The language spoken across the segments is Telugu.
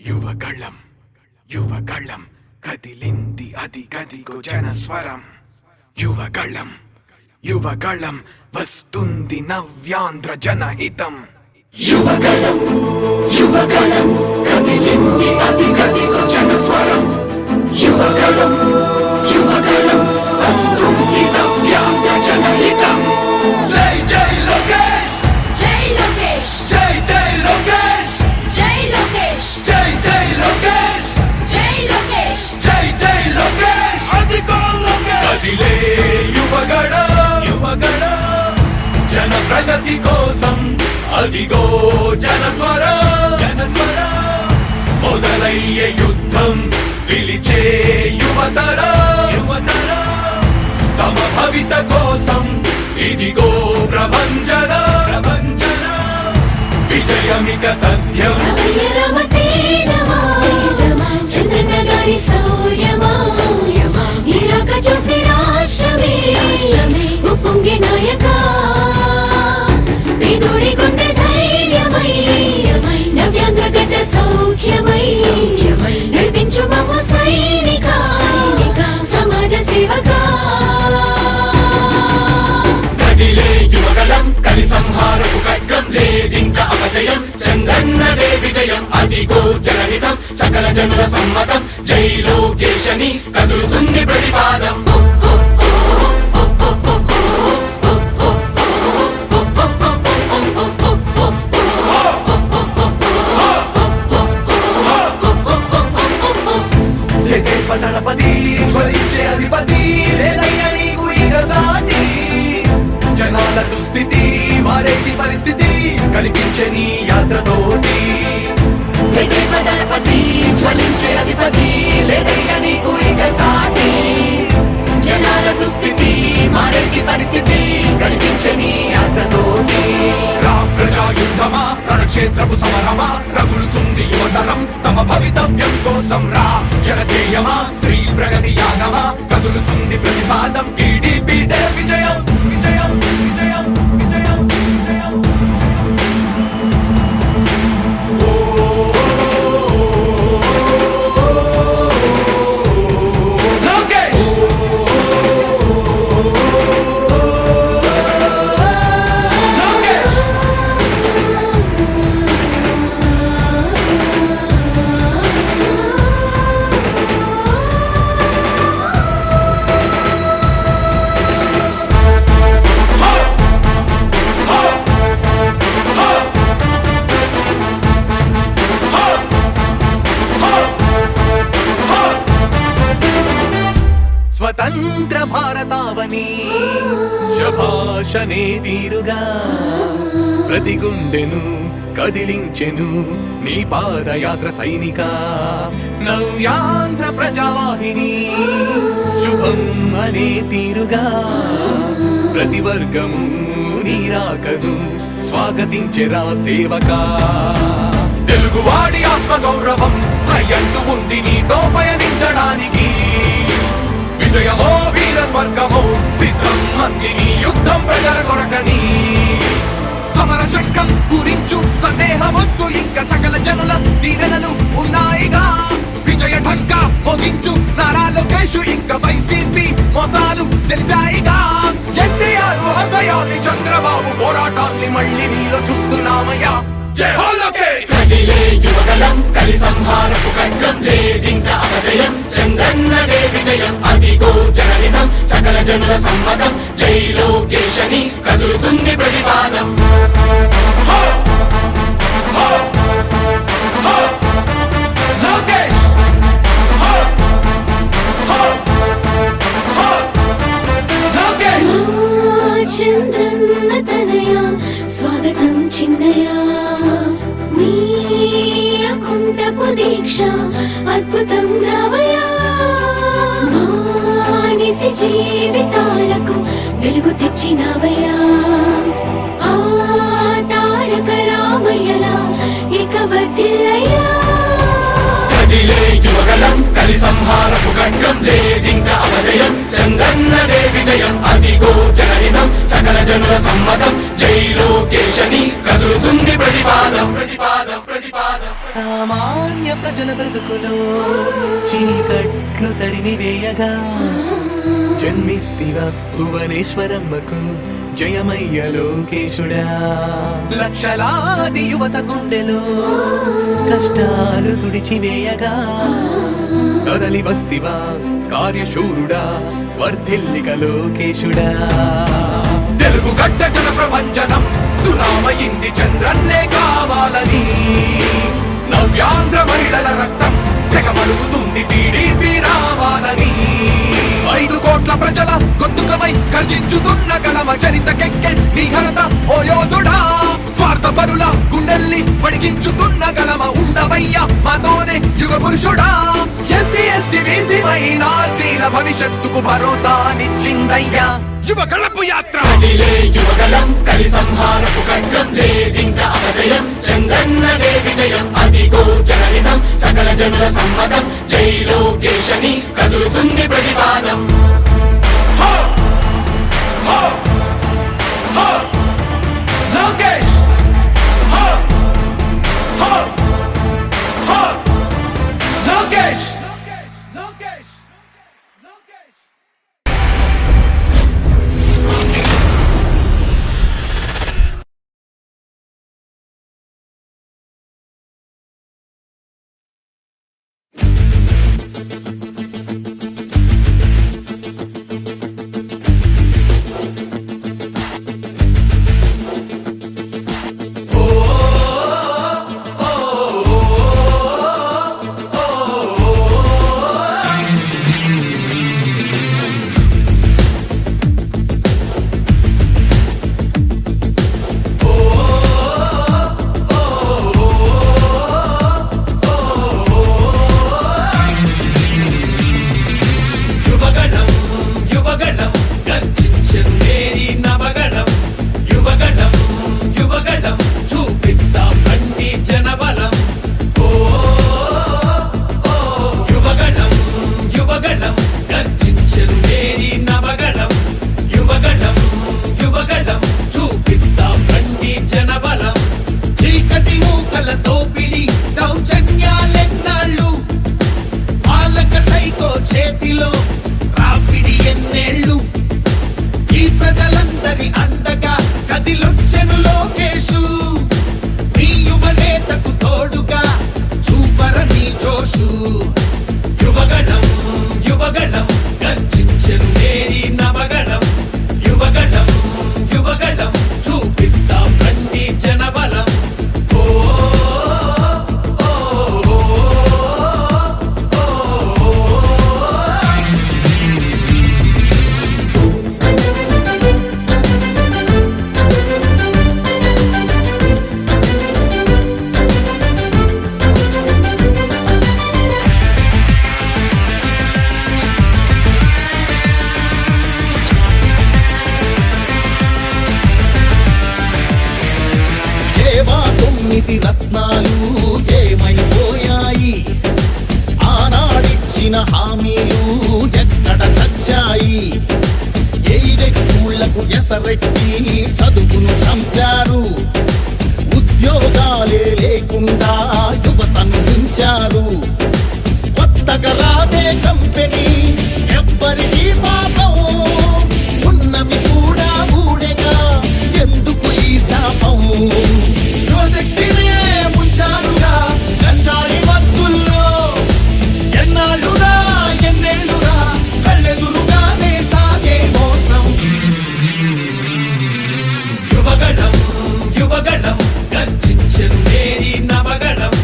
యువగళం యువగళం కదిలింది అది గదిగో జనస్వరం యువగళం యువగళం వస్తుంది నవ్యాంధ్ర జనహితం యువగళం యువగళం కదిలింది అది గదిగో జనస్వరం యువగళం యువగళం వస్తుంది నవ్యాంధ్ర జనహితం జై జై లోకేష్ జై లోకేష్ జై జై లోకేష్ జై లోకేష్ జై జై లోకేష్ జై లోకేష్ జై జై లోకేష్ అదిగో లోకేష్ కదిలే యువగళం యువగళం జన ప్రగతి కోసం అదిగో జనస్వరం జనస్వరం మొదలయ్యే యుద్ధం పిలిచే యువతరం యువతరం తమ భవిత కోసం ఇదిగో ప్రభంజనం ప్రభంజనం విజయమిక తథ్యం రమయ రమ తేజమా తేజమా చంద్రన్న గారి సౌర్యమా సౌర్యమా ఇరాక చూసి రాష్ట్రమే రాష్ట్రమే ఉప్పొంగే నాయక పేదోడి గుండె ధైర్యమై నవ్యాంధ్ర గడ్డ సౌఖ్యమై సౌఖ్యమై నడిపించు మమ్మ సైనిక సైనిక సమాజ సేవక కదిలే యువగళం కలి సంహారపు ఖడ్గం లేదింక అపజయం చంద్రన్నదే విజయం అదిగో జనహితం సకల జనుల సమ్మతం జై లోకేశని కదులుతుంది ప్రతిపాదం దళపతి జ్వలించే అధిపతి లేదయ్యా నీకు ఇక సాటి జనాల దుస్థితి మారేటి పరిస్థితి కనిపించే నీ యాత్రతోటి దళపతి జ్వలించే అధిపతి లేదయ్యా నీకు ఇక సాటి జనాల దుస్థితి మారేటి పరిస్థితి కనిపించే నీ యాత్రతోటి రా ప్రజాయుద్ధమా రణక్షేత్రపు సమరమా రగులుతుంది యువతరం తమ భవితవ్యం కోసం రా జనజేయమా స్త్రీ ప్రగతి యాగమా కదులుతుంది ప్రతిపాదం టీడీపీ విజయం విజయం విజయం విజయం విజయం లోకేష్ లోకేష్ స్వతంత్ర భారతావని శభాషనే తీరుగా ప్రతి గుండెను కదిలించెను నీ పాదయాత్ర సైనిక నవ్యాంధ్ర ప్రజావాహిని శుభం అనే తీరుగా ప్రతి వర్గము నీరాకను స్వాగతించెరా సేవకా తెలుగువాడి ఆత్మగౌరవం సయ్యందు ఉంది నీతో పయనించడానికి విజయమో వీర స్వర్గమో సిద్ధం మందిని యుద్ధం ప్రజల కొరకని సమర శంఖం పూరించు సందేహమొద్దు ఇంకా సకల జనుల దీవెనలు ఉన్నాయిగా విజయ ఢంక మోగించు నారా లోకేష్ ఇంకా వైసీపీ మోసాలు తెలిసాయిగా ఎన్టీఆర్ ఆశయాల్ని చంద్రబాబు పోరాటాల్ని మళ్ళీ నీలో చూస్తున్నామయ్యా జై హో లోకేష్ కదిలే యువగళం కలి సంహారపు ఖడ్గం లేదింక అపజయం చంద్రన్నదే విజయం అదిగో జనహితం సకల జనుల సమ్మతం జై లోకేశని కదులుతుంది ప్రతిపాదం లోకేష్ లోకేష్ చంద్రన్న తనయ స్వాగతం చిన్నయ నీ అకుంఠపు దీక్ష అద్భుతం రావయ్యా మానిసి జీవితాలకు వెలుగు తెచ్చినవయ్యా ఆ తారక రామయ్యలా ఇక వర్ధిల్లయ్యా కదిలే యువగళం కలి సంహారపు ఖడ్గం లేదింక అపజయం చంద్రన్నదే విజయం అదిగో జనహితం సకల జనుల సమ్మతం జై లోకేశని కదులుతుంది ప్రతిపాదం ప్రతిపాదం ప్రతిపాదం సామాన్య ప్రజల బ్రతుకులో చీకట్లు తరిమి వేయగా జన్మిస్తివా భువనేశ్వరమ్మకు జయమయ్య లోకేశుడా. లక్షలాది యువత గుండెలో కష్టాలు తుడిచివేయగా కదలి వస్తివా కార్యశూరుడా వర్ధిల్లిక లోకేశుడా. తెలుగు గడ్డ జన ప్రపంచనం సునామయింది చంద్రన్నే కావాలని నవ్యాంధ్ర మహిళల రక్తం తెగ మరుగుతుంది టీడీపీ రావాలని 5 కోట్ల ప్రజల గొంతుకమై గర్జించుతున్న గళమ చరితకెక్కె నీ ఘనత ఓ యోధుడా. స్వార్థ పరుల గుండెల్ని వడికించుతున్న గళమ ఉండవయ్య మాతోనే యుగ పురుషుడా. ఎస్సీ ఎస్టీ బీసీ మైనార్టీల భవిష్యత్తుకు భరోసానిచ్చిందయ్యా యువ గళపు యాత్ర. కదిలే యువగలం కలి సంహారపు ఖడ్గం లేదింక అపజయం చంద్రన్నదే విజయం అదిగో జనహితం సకల జనుల సమ్మతం జై లోకేశని కదులుతుంది ప్రతిపాదం. హో! హో! హో! లోకేష్! హో! హో! హో! లోకేష్! లోకేష్! లోకేష్! రత్నాలు ఏమైపోయాయి ఆనాడిచ్చిన హామీలు ఎక్కడ చచ్చాయి ఎయిడెడ్ స్కూళ్లకు ఎసరెట్టి చదువును చంపారు ఉద్యోగాలే లేకుండా యువతను ఉంచారు కొత్తగా రాదే కంపెనీ ఎవ్వరిది పాపం ఉన్నవి కూడా ఊడెగా ఎందుకు ఈ శాపం యువశక్తినే ముంచారుగా గంజాయి మత్తుల్లో ఎన్నాళ్ళురా ఎన్నేళ్ళురా కళ్ళెదురుగానే సాగే మోసం యువగణం యువగణం గర్జించెను నేరి నవగణం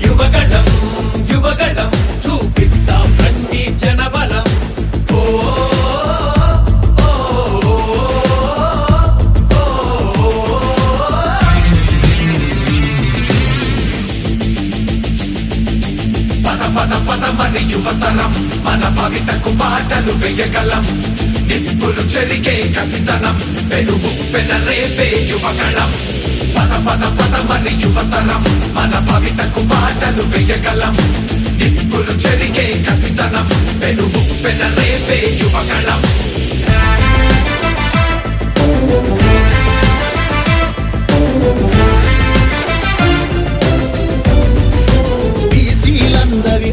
యువగణం యువగణం చూపిద్దాం రండి జనబలం ఓ పద పద మన యువతరం మన భవితకు పాటలు వేయగలం నిప్పులు చెరిగే కసితనం పెనుగు పెనరేపే యువగళం పద పద పద మన యువతరం మన భవితకు పాటలు వేయగలం నిప్పులు చెరిగే కసితనం పెనుగు పెనరేపే యువగళం బీసీలందరి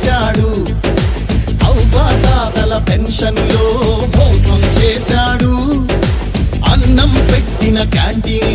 చేశాడు అవ్వాతాతల పెన్షన్లో మోసం చేశాడు అన్నం పెట్టిన క్యాంటీన్